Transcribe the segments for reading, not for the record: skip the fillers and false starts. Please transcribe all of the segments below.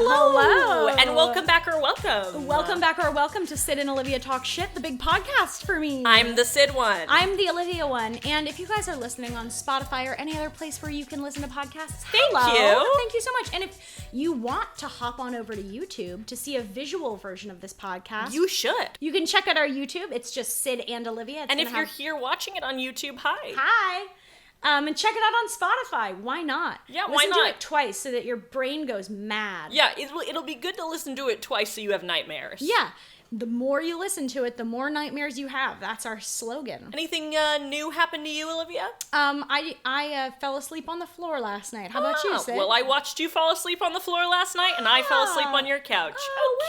Hello. And welcome back or welcome. Welcome back or welcome to Syd and Olivia Talk Shit, the big podcast for me. I'm the Syd one. I'm the Olivia one. And if you guys are listening on Spotify or any other place where you can listen to podcasts, Thank you. Thank you so much. And if you want to hop on over to YouTube to see a visual version of this podcast, You should. you can check out our YouTube. It's just Syd and Olivia. It's And if gonna you're here watching it on YouTube, hi. Hi. And check it out on Spotify. Why not? Yeah, why Listen not? to it twice so that your brain goes mad. Yeah, it'll be good to listen to it twice so you have nightmares. Yeah. The more you listen to it, the more nightmares you have. That's our slogan. Anything new happened to you, Olivia? I fell asleep on the floor last night. How about you, Syd? Well, I watched you fall asleep on the floor last night, and I fell asleep on your couch.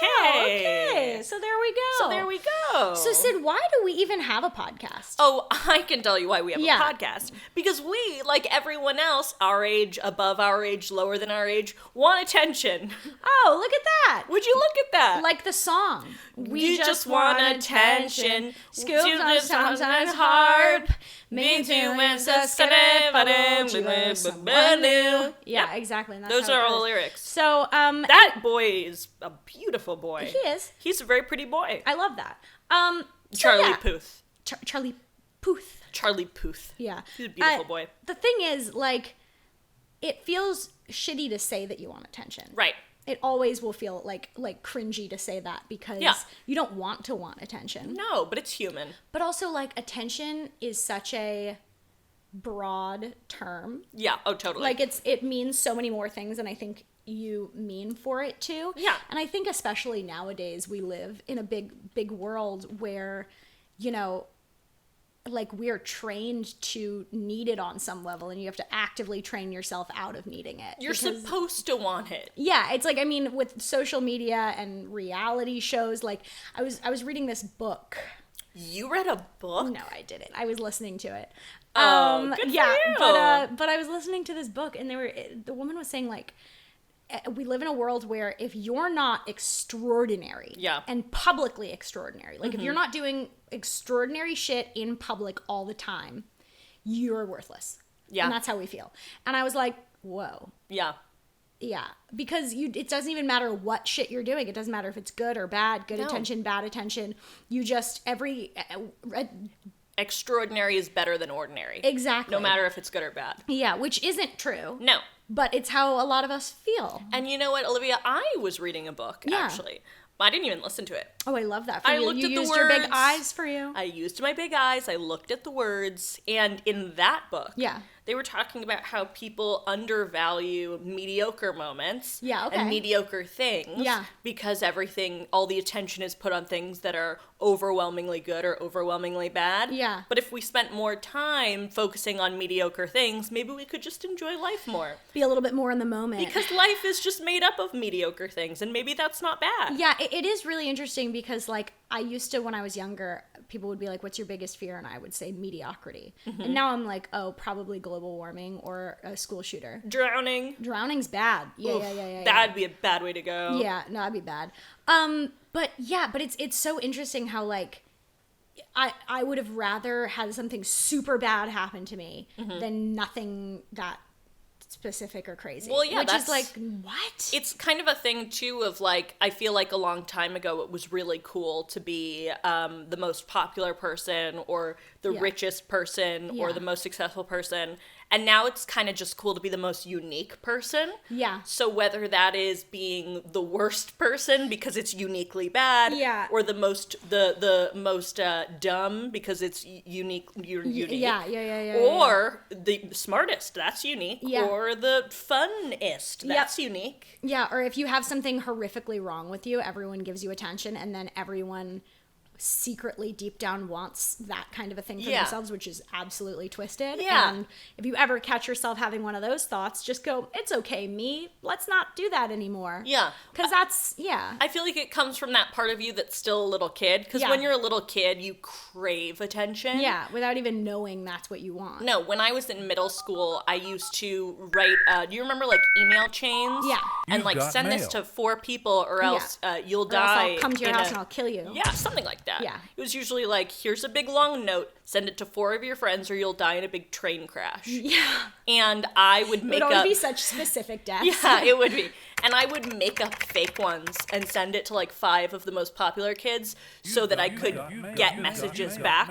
Okay. So there we go. So, Syd, why do we even have a podcast? Oh, I can tell you why we have Yeah. a podcast. Because we, like everyone else, our age, above our age, lower than our age, want attention. Oh, look at that. Would you look at that? Like the song. We just want attention. Scoop on his sometimes harp. Mean to win Yeah, exactly. And that's Those how it are all the goes. lyrics. So, That boy is a beautiful boy. he is. He's a very pretty boy. I love that. Charlie yeah. Puth. Charlie Puth. Charlie Puth. Yeah. He's a beautiful boy. The thing is, like, it feels shitty to say that you want attention. Right. It always will feel like cringy to say that because you don't want attention. No, but it's human. But also, like, attention is such a broad term. Yeah. Oh, totally. Like, it means so many more things than I think you mean for it to. Yeah. And I think especially nowadays we live in a big world where, you know, like, we're trained to need it on some level, and you have to actively train yourself out of needing it. You're supposed to want it. Yeah, it's like, I mean, with social media and reality shows, like, I was reading this book. You read a book? No, I didn't. I was listening to it. Oh, good for you. But I was listening to this book, and the woman was saying, like, we live in a world where if you're not extraordinary and publicly extraordinary, like if you're not doing extraordinary shit in public all the time, you're worthless. Yeah. And that's how we feel. And I was like, whoa. Yeah. Yeah. Because it doesn't even matter what shit you're doing. It doesn't matter if it's good or bad, good attention, bad attention. You just, Extraordinary is better than ordinary. Exactly. No matter if it's good or bad. Yeah, which isn't true. No. But it's how a lot of us feel. And you know what, Olivia? I was reading a book, actually. I didn't even listen to it. Oh, I love that for you. Looked you at used the your words. big eyes for you. I used my big eyes. I looked at the words. And in that book, they were talking about how people undervalue mediocre moments and mediocre things because all the attention is put on things that are overwhelmingly good or overwhelmingly bad. Yeah. But if we spent more time focusing on mediocre things, maybe we could just enjoy life more. Be a little bit more in the moment. Because life is just made up of mediocre things, and maybe that's not bad. Yeah, it is really interesting because, like, I used to, when I was younger, people would be like, what's your biggest fear? And I would say mediocrity. And now I'm like, oh, probably global warming or a school shooter. Drowning. Drowning's bad. Yeah. That'd be a bad way to go. Yeah, no, that'd be bad. But it's so interesting how, like, I would have rather had something super bad happen to me than nothing that specific or crazy. Well, yeah, which is like, what? It's kind of a thing too of, like, I feel like a long time ago it was really cool to be the most popular person or the richest person or the most successful person. And now it's kind of just cool to be the most unique person. Yeah. So whether that is being the worst person because it's uniquely bad, or the most dumb because it's unique, you're unique. Or the smartest, that's unique. Or the funnest, that's unique. Yeah. Or if you have something horrifically wrong with you, everyone gives you attention, and then everyone secretly deep down wants that kind of a thing for themselves, which is absolutely twisted. And if you ever catch yourself having one of those thoughts, just go, it's okay, me, let's not do that anymore. Because that's I feel like it comes from that part of you that's still a little kid, because when you're a little kid you crave attention without even knowing that's what you want. No, when I was in middle school I used to write do you remember, like, email chains? And like, send this to 4 people or else you'll die. Else I'll come to your house and I'll kill you. Something like that. Yeah. It was usually like, here's a big long note, send it to 4 of your friends or you'll die in a big train crash. Yeah. And I would make up... It would always be such specific deaths. Yeah, it would be. And I would make up fake ones and send it to like 5 of the most popular kids so that I could get messages back.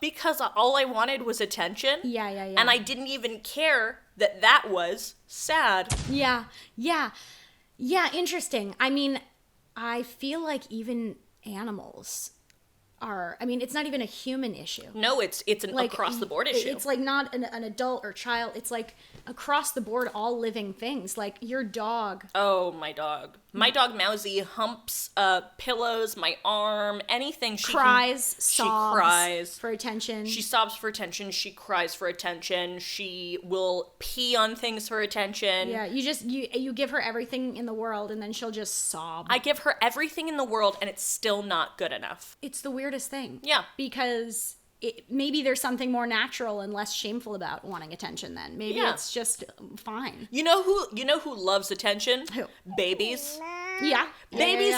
Because all I wanted was attention. Yeah. And I didn't even care that was sad. Yeah, interesting. I mean, I feel like even animals are, I mean, it's not even a human issue. No, it's an like, across-the-board issue. It's like not an adult or child. It's like across the board, all living things. Like your dog. Oh, my dog. My dog Mousy humps pillows, my arm, anything. She cries for attention. She sobs for attention. She cries for attention. She will pee on things for attention. Yeah, you give her everything in the world and then she'll just sob. I give her everything in the world and it's still not good enough. It's the weirdest thing. Yeah. Because maybe there's something more natural and less shameful about wanting attention then. Maybe it's just fine. You know who loves attention? Who? Babies. Yeah. Babies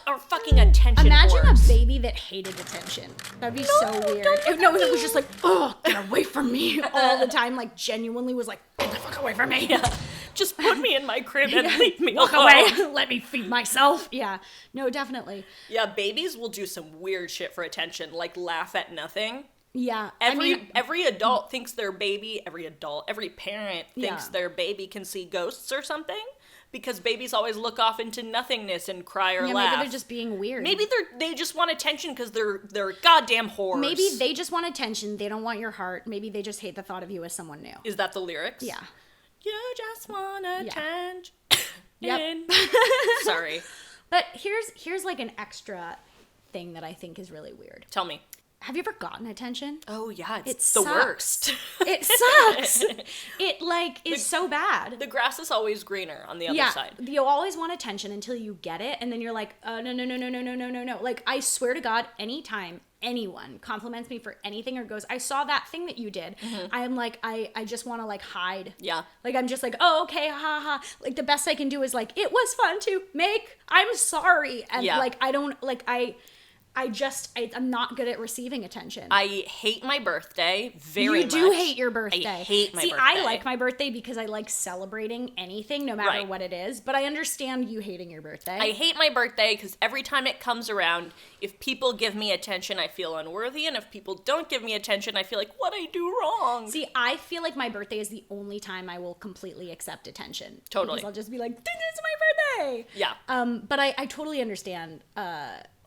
are fucking attention Imagine whores. a baby that hated attention. That'd be so weird. It was just like, oh, get away from me all the time. Like, genuinely was like, get the fuck away from me. Yeah. Just put me in my crib and leave me Walk alone. away. Let me feed myself. Yeah. No, definitely. Yeah, babies will do some weird shit for attention, like laugh at nothing. Yeah. Every adult thinks their baby, every parent thinks their baby can see ghosts or something. Because babies always look off into nothingness and cry or laugh. Maybe they're just being weird. Maybe they just want attention because they're goddamn whores. Maybe they just want attention. They don't want your heart. Maybe they just hate the thought of you as someone new. Is that the lyrics? Yeah. You just want attention. Yep. Sorry. But here's like an extra thing that I think is really weird. Tell me. Have you ever gotten attention? Oh yeah, it's the worst. It sucks. It is so bad. The grass is always greener on the other side. You always want attention until you get it, and then you're like, no. Like, I swear to God, anytime anyone compliments me for anything or goes, I saw that thing that you did, I am like, I just want to like hide. Yeah. Like, I'm just like, oh, okay, ha. Like, the best I can do is like, it was fun to make, I'm sorry. And like, I don't, like, I'm not good at receiving attention. I hate my birthday very much. You do hate your birthday. I hate my birthday. See, I like my birthday because I like celebrating anything, no matter what it is. But I understand you hating your birthday. I hate my birthday because every time it comes around, if people give me attention, I feel unworthy. And if people don't give me attention, I feel like, what I do wrong? See, I feel like my birthday is the only time I will completely accept attention. Totally. Because I'll just be like, this is my birthday. Yeah. But I totally understand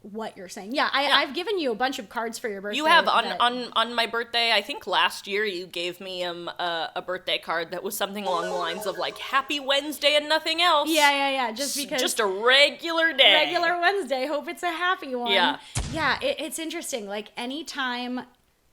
what you're saying. Yeah, I've given you a bunch of cards for your birthday. You have on my birthday. I think last year you gave me a birthday card that was something along the lines of like Happy Wednesday and nothing else. Yeah. Just because just a regular day. Regular Wednesday. Hope it's a happy one. Yeah. Yeah. It's interesting. Like anytime.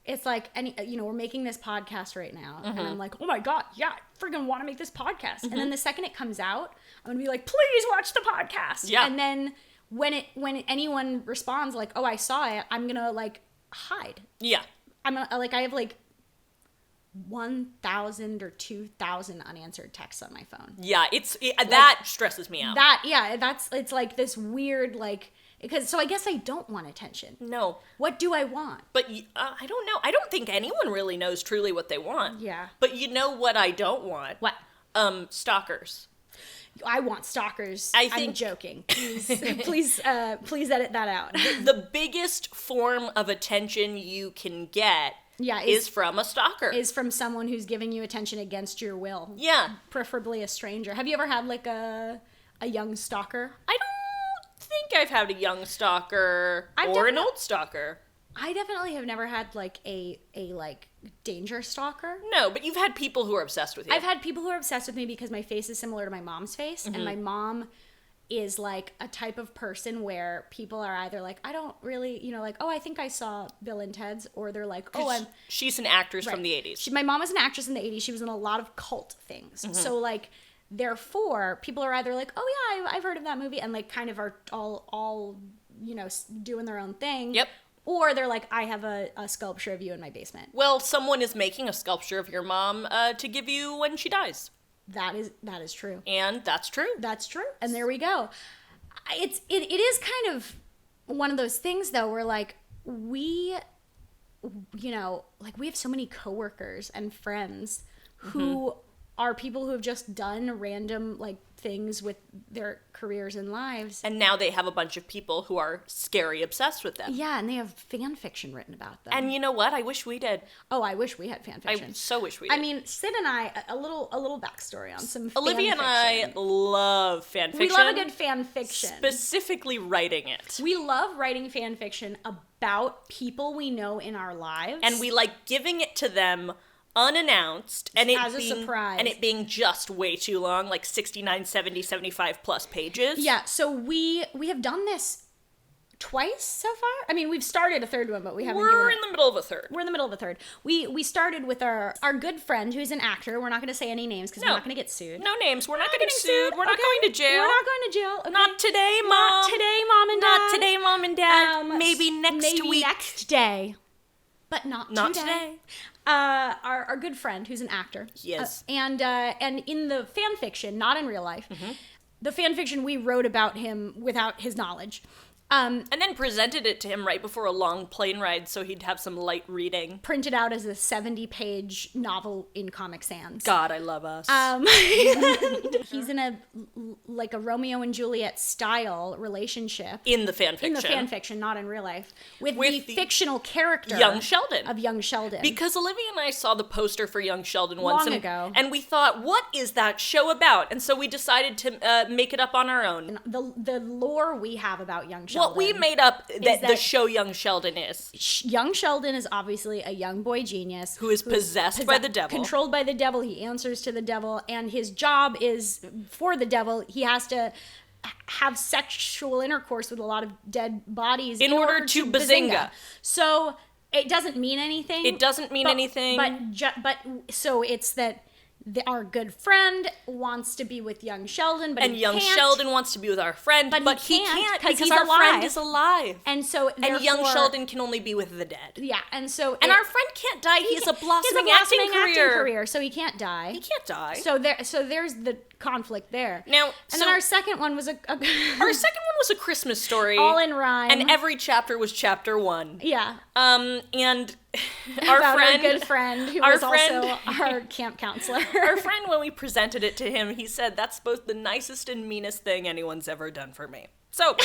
It's like we're making this podcast right now, and I'm like, oh my God, yeah, I freaking want to make this podcast. And then the second it comes out, I'm gonna be like, please watch the podcast. Yeah. And then when anyone responds like, oh, I saw it, I'm gonna like hide. Yeah. I'm gonna, like, I have like 1,000 or 2,000 unanswered texts on my phone. Yeah, that stresses me out. It's like this weird like. So I guess I don't want attention. No. What do I want? But I don't know. I don't think anyone really knows truly what they want. Yeah. But you know what I don't want? What? Stalkers. I want stalkers. I'm joking. Please edit that out. The biggest form of attention you can get is from a stalker. Is from someone who's giving you attention against your will. Yeah. Preferably a stranger. Have you ever had like a young stalker? I don't think I've had a young stalker or an old stalker. I definitely have never had like a like danger stalker. No, but you've had people who are obsessed with you. I've had people who are obsessed with me because my face is similar to my mom's face, and my mom is like a type of person where people are either like, I don't really, like, oh, I think I saw Bill and Ted's, or they're like, oh, she's an actress from the 80s. My mom was an actress in the 80s. She was in a lot of cult things. So like, therefore, people are either like, oh yeah, I've heard of that movie, and like kind of are all doing their own thing. Yep. Or they're like, I have a sculpture of you in my basement. Well, someone is making a sculpture of your mom to give you when she dies. That is true. And that's true. That's true. And there we go. It is kind of one of those things, though, where, like, we have so many coworkers and friends who are people who have just done random, like, things with their careers and lives. And now they have a bunch of people who are scary obsessed with them. Yeah, and they have fan fiction written about them. And you know what? I wish we did. Oh, I wish we had fan fiction. I so wish we did. I mean, Syd and I, a little backstory on some Olivia fan and fiction. I love fan fiction. We love a good fan fiction. Specifically writing it. We love writing fan fiction about people we know in our lives. And we like giving it to them unannounced, and it as a being, surprise, and it being just way too long, like 69, 70, 75 plus pages. Yeah, so we have done this twice so far. I mean, we've started a third one, but we haven't. We're in the middle of a third. We're in the middle of a third. We started with our good friend who's an actor. We're not going to say any names because we're not going to get sued. No names. We're not getting sued. We're not going to jail. We're not going to jail. Okay. Not today, Mom. Not today, Mom and Dad. Not today, Mom and Dad. Maybe next week. Maybe next day. But not today. Our good friend who's an actor. Yes. And in the fan fiction, not in real life, the fan fiction we wrote about him without his knowledge. And then presented it to him right before a long plane ride so he'd have some light reading. Printed out as a 70-page novel in Comic Sans. God, I love us. He's in a Romeo and Juliet style relationship. In the fan fiction. In the fan fiction, not in real life. With the fictional character. Young Sheldon. Of Young Sheldon. Because Olivia and I saw the poster for Young Sheldon once. Long ago. And we thought, what is that show about? And so we decided to make it up on our own. The lore we have about Young Sheldon. What we made up that the show Young Sheldon is. Young Sheldon is obviously a young boy genius. Who is possessed by the devil. Controlled by the devil. He answers to the devil. And his job is, for the devil, he has to have sexual intercourse with a lot of dead bodies. In order to bazinga. So it doesn't mean anything. It doesn't mean anything. But so it's that our good friend wants to be with young Sheldon, but Young Sheldon wants to be with our friend, but he can't because our friend is alive. And so Young Sheldon can only be with the dead. Yeah, and our friend can't die. He has a blossoming acting career, so he can't die. He can't die. So there's the conflict there. Now, then our second one was a Christmas story, all in rhyme, and every chapter was chapter 1. Yeah. And our good friend who was also our camp counselor. Our friend, when we presented it to him, he said, "That's both the nicest and meanest thing anyone's ever done for me." So,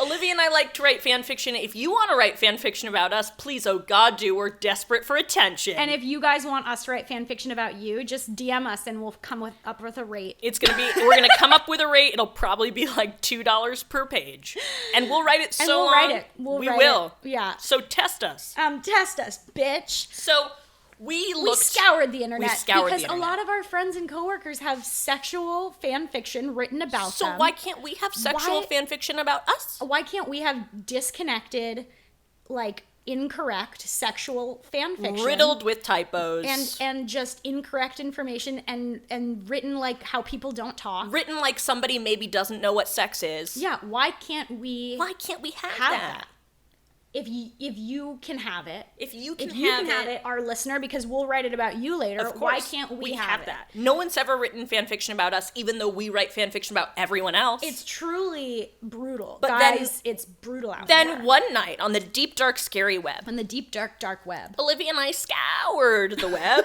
Olivia and I like to write fan fiction. If you want to write fan fiction about us, please, oh God, do. We're desperate for attention. And if you guys want us to write fan fiction about you, just DM us and we'll come up with a rate. We're gonna come up with a rate. It'll probably be like $2 per page, and we'll write it we'll long. Write it. We will. Yeah. So test us. Test us, bitch. So. We scoured the internet because a lot of our friends and coworkers have sexual fan fiction written about them. So why can't we have sexual fan fiction about us? Why can't we have disconnected, like, incorrect sexual fan fiction, riddled with typos and just incorrect information and written like how people don't talk, written like somebody maybe doesn't know what sex is? Yeah, why can't we have that? If you can have it, if you can have it, our listener, because we'll write it about you later. Of course, why can't we have that? No one's ever written fan fiction about us, even though we write fan fiction about everyone else. It's truly brutal, but guys. It's brutal out there. Then one night on the deep, dark, scary web, on the deep, dark web, Olivia and I scoured the web,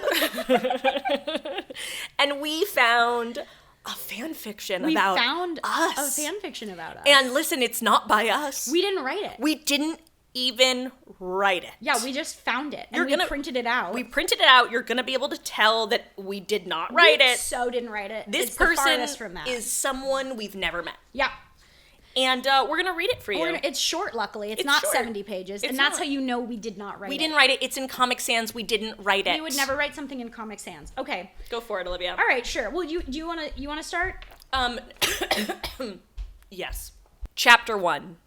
and we found a fan fiction about us. A fan fiction about us. And listen, it's not by us. We didn't write it. We didn't even write it. Yeah, we just found it and we printed it out. We printed it out. You're gonna be able to tell that we did not write it. So didn't write it. This person is someone we've never met. Yeah. And we're gonna read it for you. It's short, luckily. It's not short. 70 pages, and that's how you know we did not write it. We didn't write it. It's in Comic Sans. We didn't write it. We would never write something in Comic Sans. Okay, go for it, Olivia. All right, sure. Well, you wanna start? Yes. Chapter 1.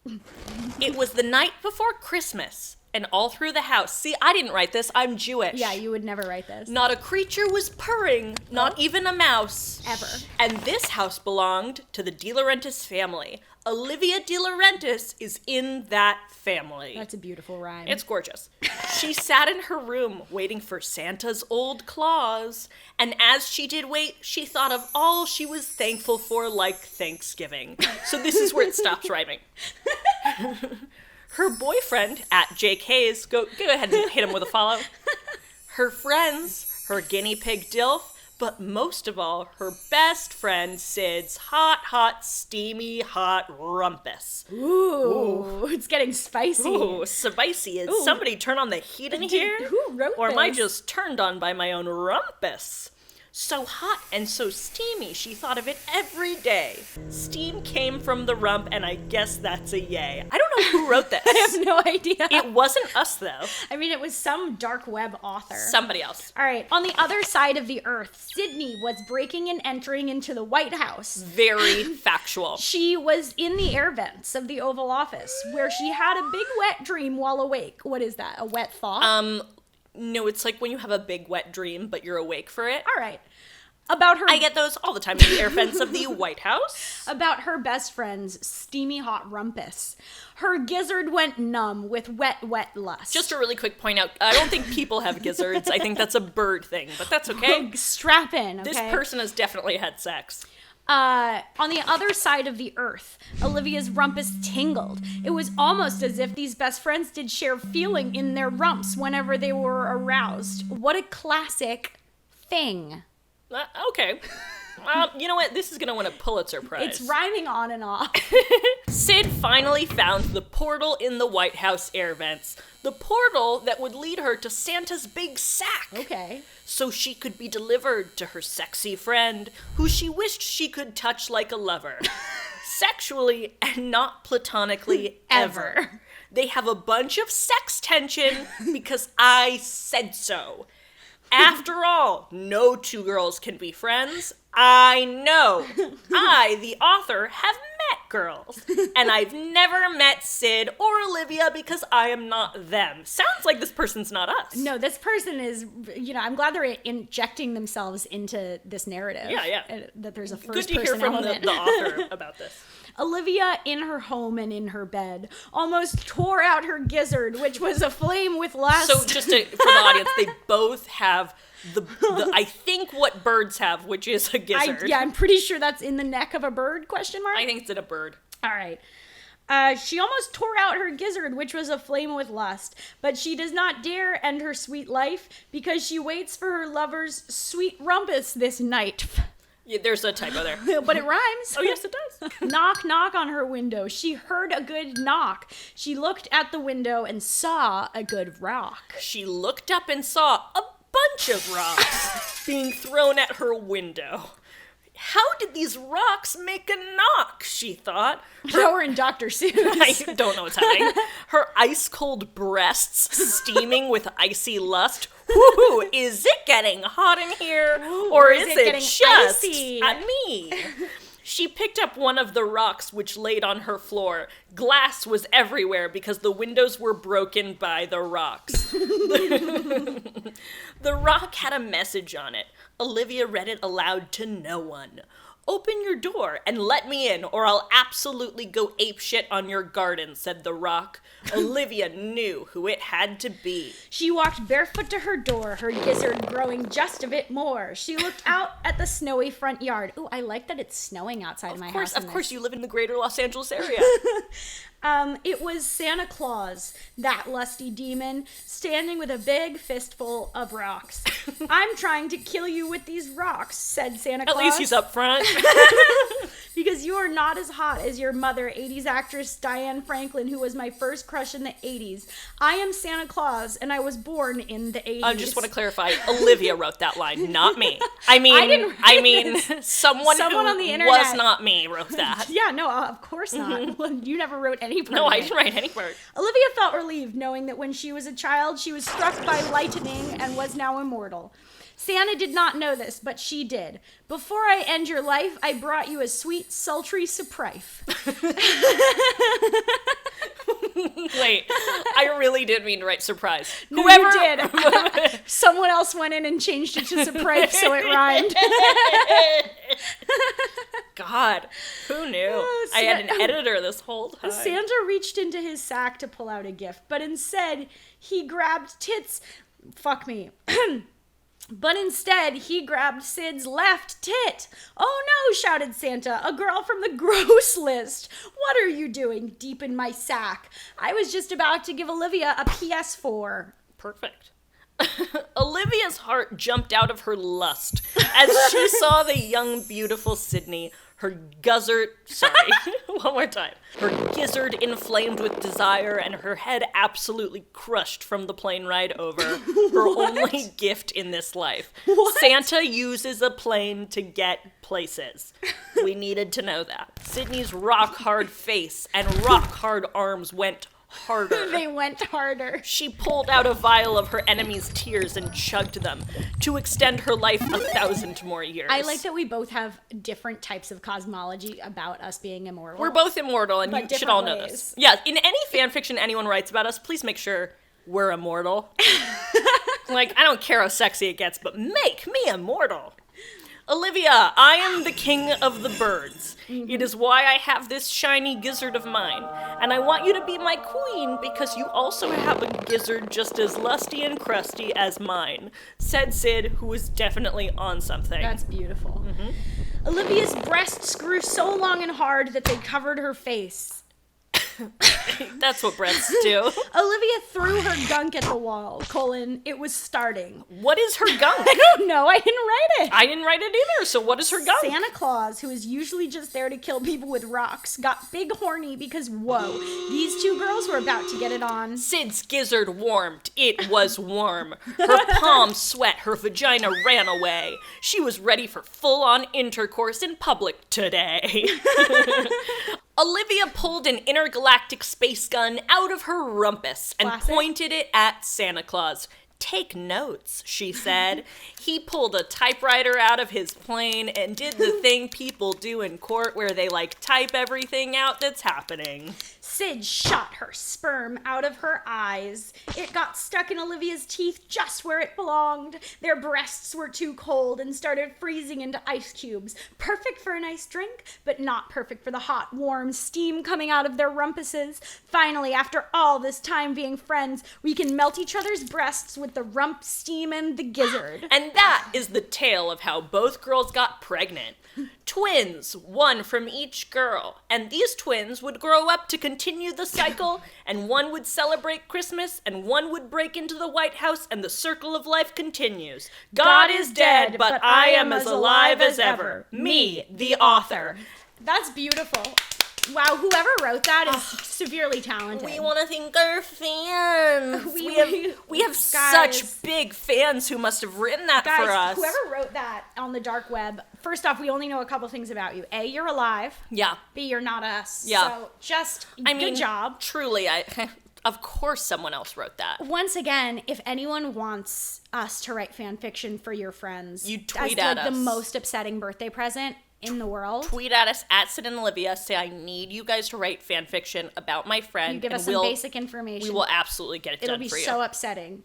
It was the night before Christmas, and all through the house. See, I didn't write this. I'm Jewish. Yeah, you would never write this. Not a creature was purring, not even a mouse. Ever. And this house belonged to the De Laurentiis family. Olivia De Laurentiis is in that family. That's a beautiful rhyme. It's gorgeous. She sat in her room waiting for Santa's old claws. And as she did wait, she thought of all she was thankful for, like Thanksgiving. So this is where it stops rhyming. Her boyfriend, at Jake Hayes, go ahead and hit him with a follow. Her friends, her guinea pig Dilf, but most of all, her best friend, Syd's hot, steamy, hot rumpus. Ooh, it's getting spicy. Ooh, spicy. Is somebody turn on the heat in here? Who wrote Or this? am I just turned on by my own rumpus? So hot and so steamy, she thought of it every day. Steam came from the rump, and I guess that's a yay. I don't know who wrote this. I have no idea. It wasn't us, though. I mean, it was some dark web author. Somebody else. All right. On the other side of the earth, Sydney was breaking and entering into the White House. Very factual. She was in the air vents of the Oval Office, where she had a big wet dream while awake. What is that? A wet thought? No, it's like when you have a big wet dream, but you're awake for it. All right. About her... I get those all the time in the air vents of the White House. About her best friend's steamy hot rumpus. Her gizzard went numb with wet lust. Just a really quick point out, I don't think people have gizzards. I think that's a bird thing, but that's okay. Strap in, okay? This person has definitely had sex. On the other side of the earth, Olivia's rumpus tingled. It was almost as if these best friends did share feeling in their rumps whenever they were aroused. What a classic thing. Okay. You know what? This is going to win a Pulitzer Prize. It's rhyming on and off. Syd finally found the portal in the White House air vents. The portal that would lead her to Santa's big sack. Okay. So she could be delivered to her sexy friend, who she wished she could touch like a lover. Sexually and not platonically ever. They have a bunch of sex tension because I said so. After all, no two girls can be friends. I know. I, the author, have met girls. And I've never met Syd or Olivia because I am not them. Sounds like this person's not us. No, this person is, I'm glad they're injecting themselves into this narrative. Yeah. That there's a first Good to person hear from element. the author about this. Olivia, in her home and in her bed, almost tore out her gizzard, which was aflame with lust. So just for the audience, they both have the I think what birds have, which is a gizzard. I'm pretty sure that's in the neck of a bird, question mark? I think it's in a bird. All right. She almost tore out her gizzard, which was aflame with lust, but she does not dare end her sweet life because she waits for her lover's sweet rumpus this night. Yeah, there's a typo there. But it rhymes. Oh, yes, it does. Knock, knock on her window. She heard a good knock. She looked at the window and saw a good rock. She looked up and saw a bunch of rocks being thrown at her window. How did these rocks make a knock, she thought. Now we're in Dr. Seuss. I don't know what's happening. Her ice-cold breasts steaming with icy lust. Woo, is it getting hot in here? Or is it just icy? At me? She picked up one of the rocks which laid on her floor. Glass was everywhere because the windows were broken by the rocks. The rock had a message on it. Olivia read it aloud to no one. Open your door and let me in, or I'll absolutely go apeshit on your garden, said the rock. Olivia knew who it had to be. She walked barefoot to her door, her gizzard growing just a bit more. She looked out at the snowy front yard. Ooh, I like that it's snowing outside my house. Of course, you live in the greater Los Angeles area. It was Santa Claus, that lusty demon, standing with a big fistful of rocks. I'm trying to kill you with these rocks, said Santa Claus. At least he's up front. Because you are not as hot as your mother, 80s actress Diane Franklin, who was my first crush in the 80s. I am Santa Claus, and I was born in the 80s. I just want to clarify, Olivia wrote that line, not me. I mean, someone who on the internet was not me wrote that. Yeah, no, of course not. You never wrote any part. No, I didn't write any part. Olivia felt relieved knowing that when she was a child, she was struck by lightning and was now immortal. Santa did not know this, but she did. Before I end your life, I brought you a sweet, sultry surprise. Wait, I really did mean to write surprise. No, whoever you did. Someone else went in and changed it to surprise, so it rhymed. God, who knew? I had an editor this whole time. Santa reached into his sack to pull out a gift, but instead, he grabbed tits. Fuck me. But instead, he grabbed Syd's left tit. "Oh no," shouted Santa, "a girl from the gross list. What are you doing deep in my sack? I was just about to give Olivia a PS4. Perfect. Olivia's heart jumped out of her lust as she saw the young, beautiful Sydney, her one more time. Her gizzard inflamed with desire and her head absolutely crushed from the plane ride over. Her only gift in this life. What? Santa uses a plane to get places. We needed to know that. Sydney's rock-hard face and rock-hard arms went harder. They went harder. She pulled out a vial of her enemy's tears and chugged them to extend her life 1,000 more years. I like that we both have different types of cosmology about us being immortal. We're both immortal, and you should all know this. Yeah, in any fan fiction anyone writes about us, please make sure we're immortal. Like, I don't care how sexy it gets, but make me immortal. Olivia, I am the king of the birds. Mm-hmm. It is why I have this shiny gizzard of mine. And I want you to be my queen because you also have a gizzard just as lusty and crusty as mine, said Syd, who was definitely on something. That's beautiful. Mm-hmm. Olivia's breasts grew so long and hard that they covered her face. That's what breasts do. Olivia threw her gunk at the wall, it was starting. What is her gunk? I don't know, I didn't write it. I didn't write it either, so what is her gunk? Santa Claus, who is usually just there to kill people with rocks, got big horny because, whoa, these two girls were about to get it on. Syd's gizzard warmed. It was warm. Her palms sweat, her vagina ran away. She was ready for full-on intercourse in public today. Olivia pulled an intergalactic space gun out of her rumpus and pointed it at Santa Claus. "Take notes," she said. He pulled a typewriter out of his plane and did the thing people do in court where they, type everything out that's happening. Syd shot her sperm out of her eyes. It got stuck in Olivia's teeth just where it belonged. Their breasts were too cold and started freezing into ice cubes. Perfect for a nice drink, but not perfect for the hot, warm steam coming out of their rumpuses. Finally, after all this time being friends, we can melt each other's breasts with the rump steam and the gizzard. And that is the tale of how both girls got pregnant. Twins, one from each girl. And these twins would grow up to continue the cycle, and one would celebrate Christmas, and one would break into the White House, and the circle of life continues. God is dead, but I am as alive as ever. Me, the author. That's beautiful. Wow, whoever wrote that is severely talented. We want to thank our fans. We have such big fans who must have written that for us. Whoever wrote that on the dark web, first off, we only know a couple things about you. A, you're alive. Yeah. B, you're not us. Yeah. So good job. Truly, of course someone else wrote that. Once again, if anyone wants us to write fan fiction for your friends, you tweet at us. The most upsetting birthday present in the world. Tweet at us at Syd and Olivia. Say, I need you guys to write fan fiction about my friend. You give us some basic information. We will absolutely get it done for you. It'll be so upsetting.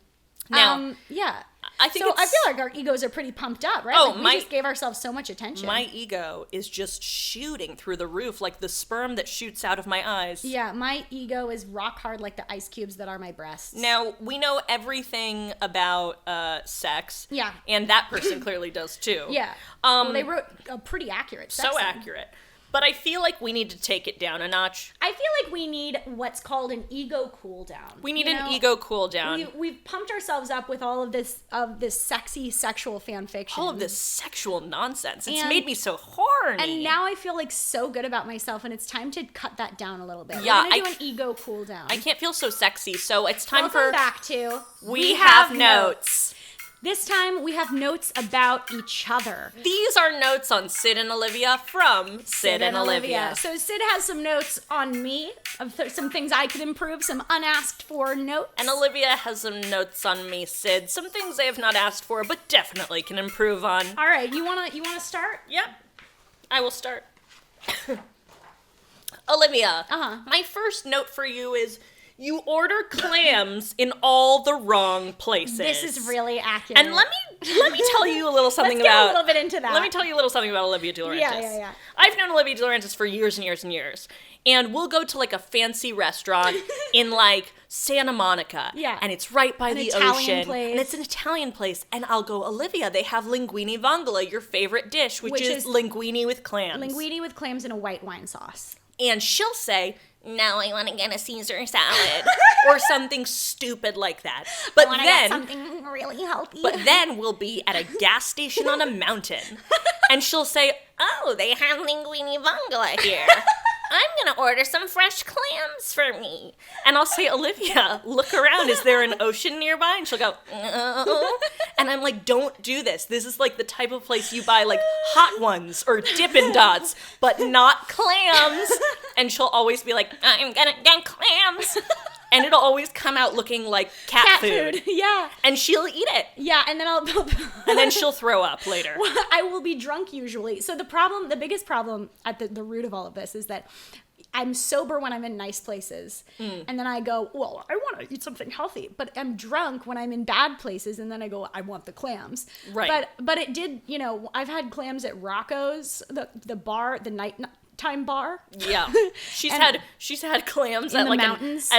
Now, yeah. I feel like our egos are pretty pumped up, right? We just gave ourselves so much attention. My ego is just shooting through the roof like the sperm that shoots out of my eyes. Yeah, my ego is rock hard like the ice cubes that are my breasts. Now, we know everything about sex. Yeah. And that person clearly does too. Yeah. Well, they wrote a pretty accurate sex So scene. accurate. But I feel like we need to take it down a notch. I feel like we need what's called an ego cool down. We need an ego cool down. We've pumped ourselves up with all of this sexy sexual fan fiction. All of this sexual nonsense. It's made me so horny. And now I feel so good about myself, and it's time to cut that down a little bit. Yeah, We're gonna do an ego cool down. I can't feel so sexy, so it's time Welcome back to We Have Notes. This time, we have notes about each other. These are notes on Syd and Olivia from Syd and Olivia. So Syd has some notes on me, of some things I could improve, some unasked for notes. And Olivia has some notes on me, Syd. Some things I have not asked for, but definitely can improve on. All right, you wanna start? Yep, I will start. Olivia, my first note for you is, you order clams in all the wrong places. This is really accurate. And let me tell you a little something Let's about. get a little bit into that. Let me tell you a little something about Olivia De Laurentiis. Yeah. I've known Olivia De Laurentiis for years and years and years, and we'll go to a fancy restaurant in Santa Monica. Yeah. And it's right by the Italian ocean. place. And it's an Italian place. And I'll go, Olivia, they have linguine vongola, your favorite dish, which is linguine with clams. Linguine with clams and a white wine sauce. And she'll say, no, I want to get a Caesar salad. Or something stupid like that. But I then, get something really healthy. But then we'll be at a gas station on a mountain. And she'll say, oh, they have linguine vongola here. I'm going to order some fresh clams for me. And I'll say, Olivia, look around. Is there an ocean nearby? And she'll go, no. And I'm like, don't do this. This is like the type of place you buy like Hot Ones or Dippin' Dots, but not clams. And she'll always be like, I'm going to get clams. And it'll always come out looking like cat food. Yeah. And she'll eat it. Yeah, and then and then she'll throw up later. Well, I will be drunk usually. So the biggest problem at the root of all of this is that I'm sober when I'm in nice places. And then I go, well, I want to eat something healthy. But I'm drunk when I'm in bad places. And then I go, I want the clams. Right. But it did, I've had clams at Rocco's, the bar, the nighttime bar. Yeah. She's had clams in at the like mountains.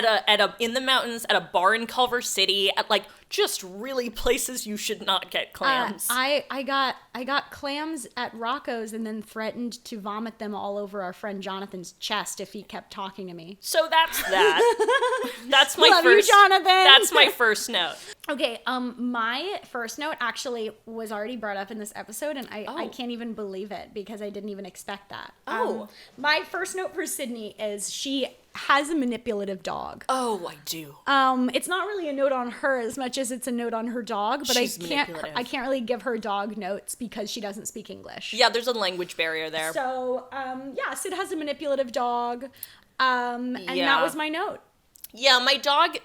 in the mountains at a bar in Culver City, at like just really places you should not get clams. I got clams at Rocco's and then threatened to vomit them all over our friend Jonathan's chest if he kept talking to me. So that's that. That's my Love first. you, Jonathan. That's my first note. Okay, my first note actually was already brought up in this episode, and I can't even believe it because I didn't even expect that. My first note for Sydney is she has a manipulative dog. Oh, I do. It's not really a note on her as much as it's a note on her dog, but She's I can't really give her dog notes because she doesn't speak English. Yeah, there's a language barrier there. So, Syd has a manipulative dog, and that was my note. Yeah, my dog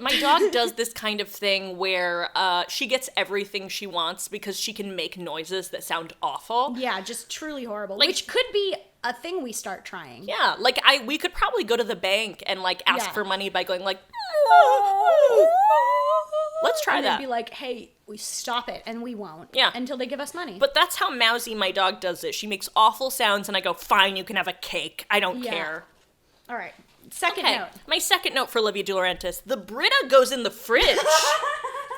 does this kind of thing where she gets everything she wants because she can make noises that sound awful. Yeah, just truly horrible. Like, which could be a thing we start trying. Yeah, like we could probably go to the bank and like ask for money by going like, let's try and that. And be like, hey, we stop it, and we won't. Yeah. Until they give us money. But that's how Mousy, my dog, does it. She makes awful sounds, and I go, fine, you can have a cake. I don't care. All right. Second note. My second note for Olivia De Laurentiis. The Brita goes in the fridge.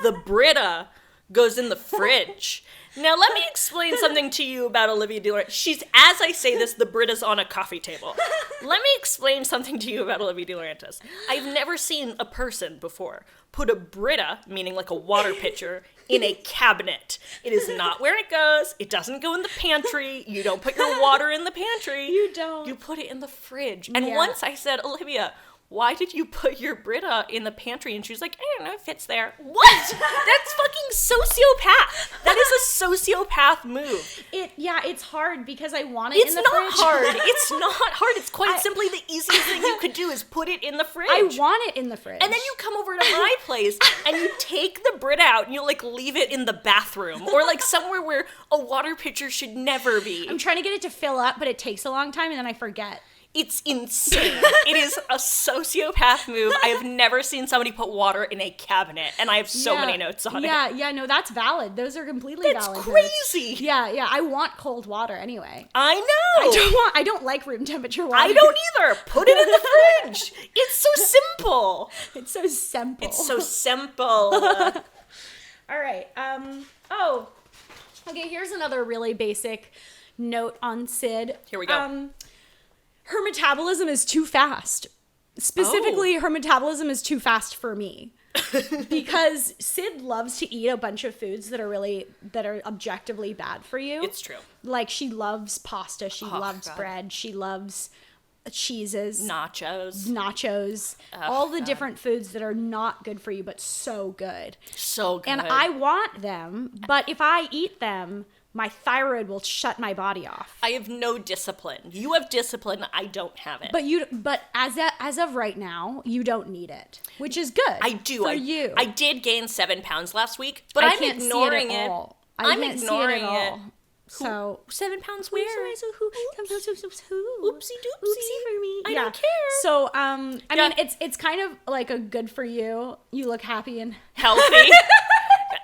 The Brita goes in the fridge. Now, let me explain something to you about Olivia De Laurentiis. As I say this, the Brita's on a coffee table. Let me explain something to you about Olivia De Laurentiis. I've never seen a person before put a Brita, meaning like a water pitcher, in a cabinet. It is not where it goes. It doesn't go in the pantry. You don't put your water in the pantry. You don't. You put it in the fridge. And once I said, Olivia, why did you put your Brita in the pantry? And she was like, I don't know, it fits there. What? That's fucking sociopath. That is a sociopath move. It's hard because I want it in the fridge. It's not hard. It's not hard. It's quite simply the easiest thing you could do is put it in the fridge. I want it in the fridge. And then you come over to my place and you take the Brita out and you like leave it in the bathroom or like somewhere where a water pitcher should never be. I'm trying to get it to fill up, but it takes a long time and then I forget. It's insane. It is a sociopath move. I have never seen somebody put water in a cabinet, and I have so many notes on it. Yeah, no, that's valid. Those are completely valid. It's crazy. Notes. Yeah, I want cold water anyway. I know. I don't like room temperature water. I don't either. Put it in the fridge. It's so simple. It's so simple. It's so simple. All right. Okay, here's another really basic note on Syd. Here we go. Her metabolism is too fast. Specifically, her metabolism is too fast for me. Because Syd loves to eat a bunch of foods that are objectively bad for you. It's true. Like, she loves pasta, she loves bread, she loves cheeses. Nachos. All the different foods that are not good for you, but so good. So good. And I want them, but if I eat them, my thyroid will shut my body off. I have no discipline. You have discipline. I don't have it. But as of right now, you don't need it, which is good. I do. For you. I did gain 7 pounds last week, but I'm ignoring it. I'm ignoring it. So 7 pounds where? Oopsie doopsie. Oopsie for me. I don't care. So I mean, it's kind of like a good for you. You look happy and healthy.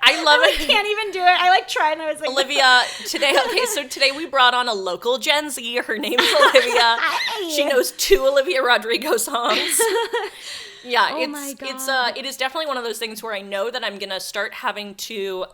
I love it. I can't even do it. I like try and I was like, Olivia, today we brought on a local Gen Z. Her name's Olivia. She knows 2 Olivia Rodrigo songs. Yeah, oh my God. it is definitely one of those things where I know that I'm gonna start having to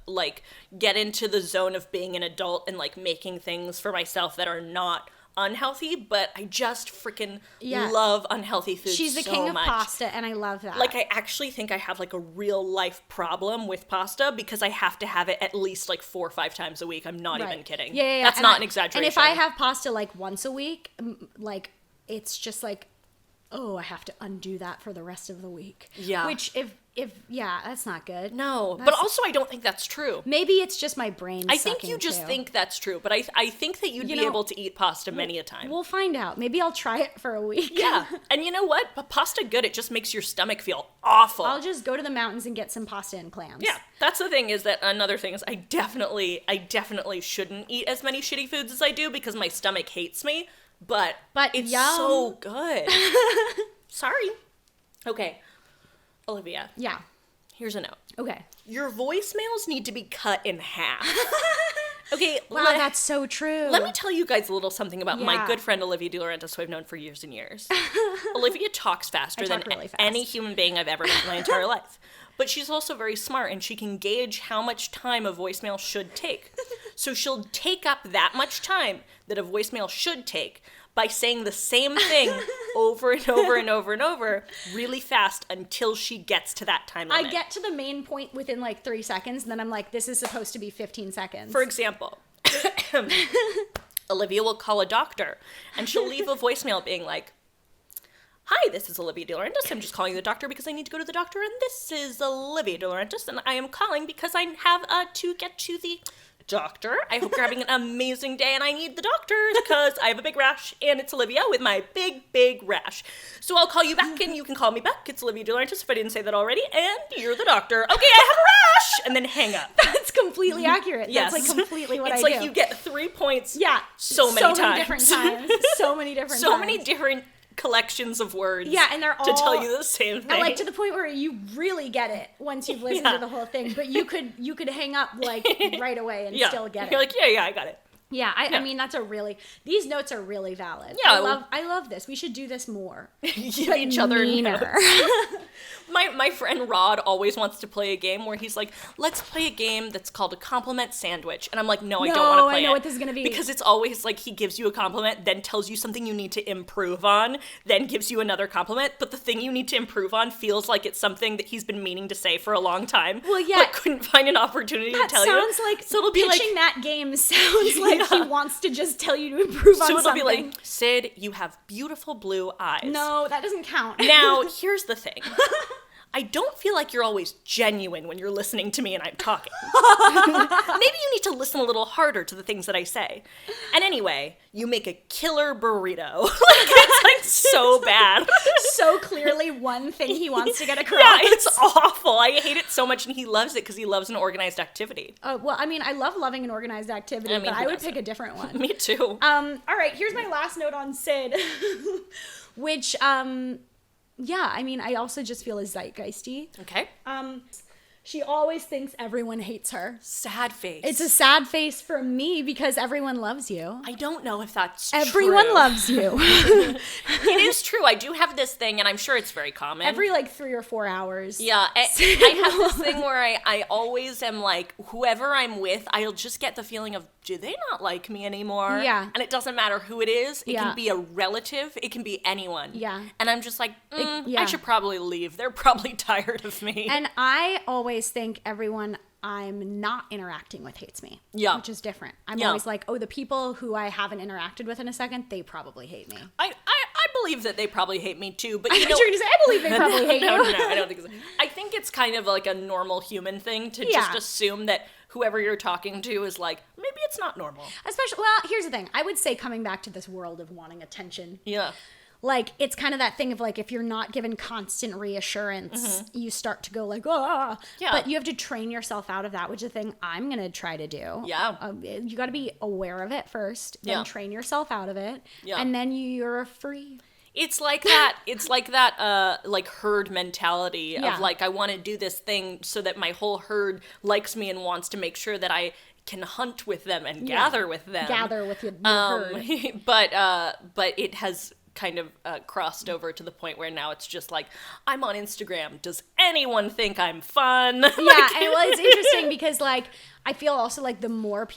like get into the zone of being an adult and like making things for myself that are not unhealthy, but I just freaking love unhealthy food. She's the king of pasta, and I love that. Like, I actually think I have like a real life problem with pasta because I have to have it at least like 4 or 5 times a week. I'm not even kidding. Yeah. That's not an exaggeration. And if I have pasta like once a week, like it's just like, oh, I have to undo that for the rest of the week. Yeah. Which if that's not good. No, but also I don't think that's true. Maybe it's just my brain. I think you just think that's true, but I think that you'd be able to eat pasta many a time. We'll find out. Maybe I'll try it for a week. Yeah, and you know what? But pasta good, it just makes your stomach feel awful. I'll just go to the mountains and get some pasta and clams. Yeah, that's the thing, is that another thing is I definitely shouldn't eat as many shitty foods as I do because my stomach hates me, but it's so good. Sorry. Okay. Olivia. Yeah. Here's a note. Okay. Your voicemails need to be cut in half. Okay. Wow, that's so true. Let me tell you guys a little something about my good friend Olivia De Laurentiis, who I've known for years and years. Olivia talks faster than really fast. any human being I've ever met in my entire life. But she's also very smart, and she can gauge how much time a voicemail should take. So she'll take up that much time that a voicemail should take by saying the same thing over and over and over and over really fast until she gets to that time limit. I get to the main point within like 3 seconds, and then I'm like, this is supposed to be 15 seconds. For example, Olivia will call a doctor, and she'll leave a voicemail being like, "Hi, this is Olivia De Laurentiis. I'm just calling the doctor because I need to go to the doctor, and this is Olivia De Laurentiis, and I am calling because I have to get to the doctor. I hope you're having an amazing day, and I need the doctor because I have a big rash, and it's Olivia with my big rash. So I'll call you back, and you can call me back. It's Olivia De Laurentiis, if I didn't say that already, and you're the doctor. Okay, I have a rash!" And then hang up. That's completely accurate. Yes. That's like completely what I do. It's like you get 3 points so many times. So many different times. So many different times. So many different collections of words. Yeah, and they're all to tell you the same thing. Like to the point where you really get it once you've listened to the whole thing. But you could hang up like right away and still get it. You're like, yeah, I got it. Yeah, I mean that's these notes are really valid. Yeah, I love this. We should do this more. Give each other notes. My friend Rod always wants to play a game where he's like, "Let's play a game that's called a compliment sandwich." And I'm like, "No, I don't want to play it." I know what this is going to be. Because it's always like he gives you a compliment, then tells you something you need to improve on, then gives you another compliment, but the thing you need to improve on feels like it's something that he's been meaning to say for a long time. Well, yeah. But couldn't find an opportunity to tell you. That sounds like, so it'll be pitching that game sounds like he wants to just tell you to improve on something. So it'll be like, "Syd, you have beautiful blue eyes." No, that doesn't count. Now, here's the thing. I don't feel like you're always genuine when you're listening to me and I'm talking. Maybe you need to listen a little harder to the things that I say. And anyway, you make a killer burrito. Like, it's like so bad. So clearly one thing he wants to get across. Yeah, it's awful. I hate it so much, and he loves it because he loves an organized activity. Well, I mean, I love loving an organized activity, but I would pick a different one. Me too. All right, here's my last note on Syd, which, yeah, I mean, I also just feel is zeitgeisty. Okay. She always thinks everyone hates her. Sad face. It's a sad face for me because everyone loves you. I don't know if that's Everyone true. loves you. It is true. I do have this thing, and I'm sure it's very common. Every, 3 or 4 hours. Yeah. I have this thing where I always am like, whoever I'm with, I'll just get the feeling of, do they not like me anymore? Yeah. And it doesn't matter who it is. It can be a relative. It can be anyone. Yeah. And I'm just like, I should probably leave. They're probably tired of me. And I always think everyone I'm not interacting with hates me. Yeah. Which is different. I'm always like, oh, the people who I haven't interacted with in a second, they probably hate me. I believe that they probably hate me too, but I thought you were going to say, I believe they probably hate you. No, I don't think so. I think it's kind of like a normal human thing to just assume that whoever you're talking to is like, maybe it's not normal. Especially, well, here's the thing. I would say coming back to this world of wanting attention. Yeah. Like, it's kind of that thing of, like, if you're not given constant reassurance, you start to go, like, oh. Yeah. But you have to train yourself out of that, which is a thing I'm going to try to do. Yeah. You got to be aware of it first, then train yourself out of it, and then you're free. It's like that. It's like that, like herd mentality of like, I want to do this thing so that my whole herd likes me and wants to make sure that I can hunt with them and gather with them. Gather with your herd. But it has kind of crossed over to the point where now it's just like, I'm on Instagram. Does anyone think I'm fun? Yeah, and well, it's interesting because like I feel also like the more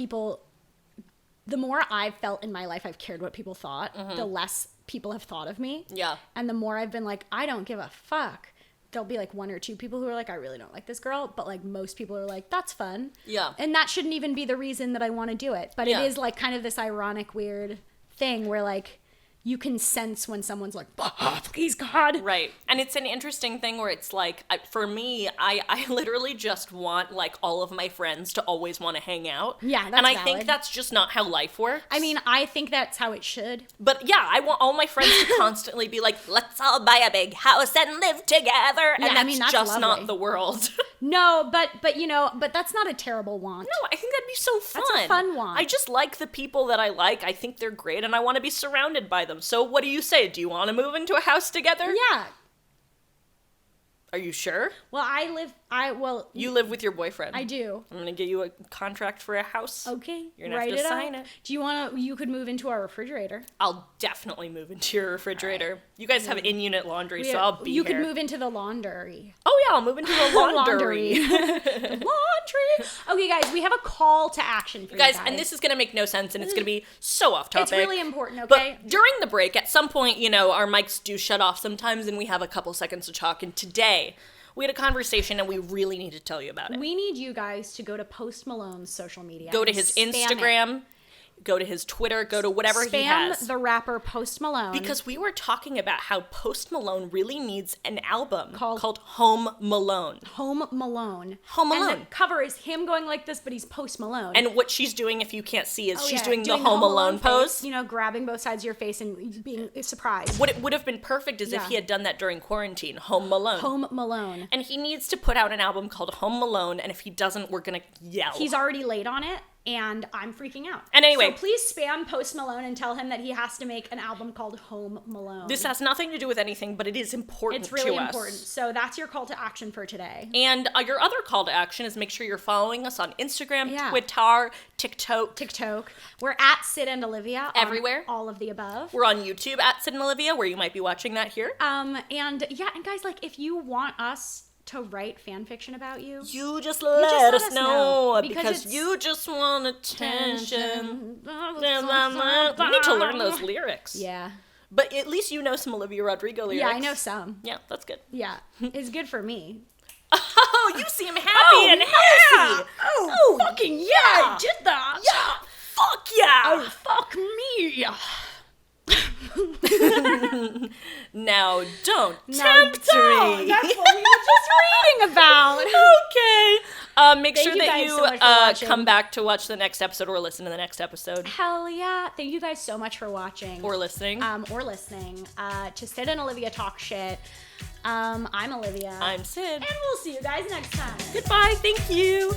I've felt in my life I've cared what people thought, the less people have thought of me. Yeah. And the more I've been like, I don't give a fuck. There'll be like one or two people who are like, I really don't like this girl, but like most people are like, that's fun. Yeah. And that shouldn't even be the reason that I want to do it. But it is like kind of this ironic, weird thing where like you can sense when someone's like, oh, please God. Right. And it's an interesting thing where it's like, for me, I literally just want like all of my friends to always want to hang out. Yeah, that's And I valid. think that's just not how life works. I mean, I think that's how it should. But yeah, I want all my friends to constantly be like, let's all buy a big house and live together. And that's just lovely. Not the world. No, but you know, but that's not a terrible want. No, I think that'd be so fun. That's a fun want. I just like the people that I like. I think they're great and I want to be surrounded by them. So what do you say? Do you want to move into a house together? Yeah. Are you sure? Well, You live with your boyfriend. I do. I'm gonna get you a contract for a house. Okay. You're gonna have to sign it. Do you want to? You could move into our refrigerator. I'll definitely move into your refrigerator. Right. You guys have in-unit laundry, so I'll be You here. could move into the laundry. Oh yeah, I'll move into the laundry. The laundry. Okay, guys, we have a call to action for you guys. And this is gonna make no sense, and it's gonna be so off topic. It's really important, okay? But during the break, at some point, you know, our mics do shut off sometimes, and we have a couple seconds to talk. And today, we had a conversation, and we really need to tell you about it. We need you guys to go to Post Malone's social media. Go to his Instagram. Go to his Twitter, go to whatever he has. Spam the rapper Post Malone. Because we were talking about how Post Malone really needs an album called Home Malone. Home Malone. Home Malone. And the cover is him going like this, but he's Post Malone. And what she's doing, if you can't see, is she's doing the Home Alone pose. Face, you know, grabbing both sides of your face and being surprised. What it would have been perfect is if he had done that during quarantine. Home Malone. Home Malone. And he needs to put out an album called Home Malone, and if he doesn't, we're gonna yell. He's already late on it. And I'm freaking out. And anyway. So please spam Post Malone and tell him that he has to make an album called Home Malone. This has nothing to do with anything, but it is important to us. It's really important. So that's your call to action for today. And your other call to action is make sure you're following us on Instagram, Twitter, TikTok. We're at Syd and Olivia. Everywhere. All of the above. We're on YouTube at Syd and Olivia, where you might be watching that here. And guys, like, if you want us to write fan fiction about you, you just let us know because you just want attention. We need to learn those lyrics. Yeah. But at least you know some Olivia Rodrigo lyrics. Yeah, I know some. Yeah, that's good. Yeah, it's good for me. Oh, you seem happy and healthy. Oh, fucking yeah, I did that. Yeah, fuck yeah. Oh, fuck me. Now don't tempt me. That's what we were just reading about. Okay. Make sure that you come back to watch the next episode or listen to the next episode. Hell yeah. Thank you guys so much for watching. Or listening. To Syd and Olivia Talk Shit. I'm Olivia. I'm Syd. And we'll see you guys next time. Goodbye. Thank you.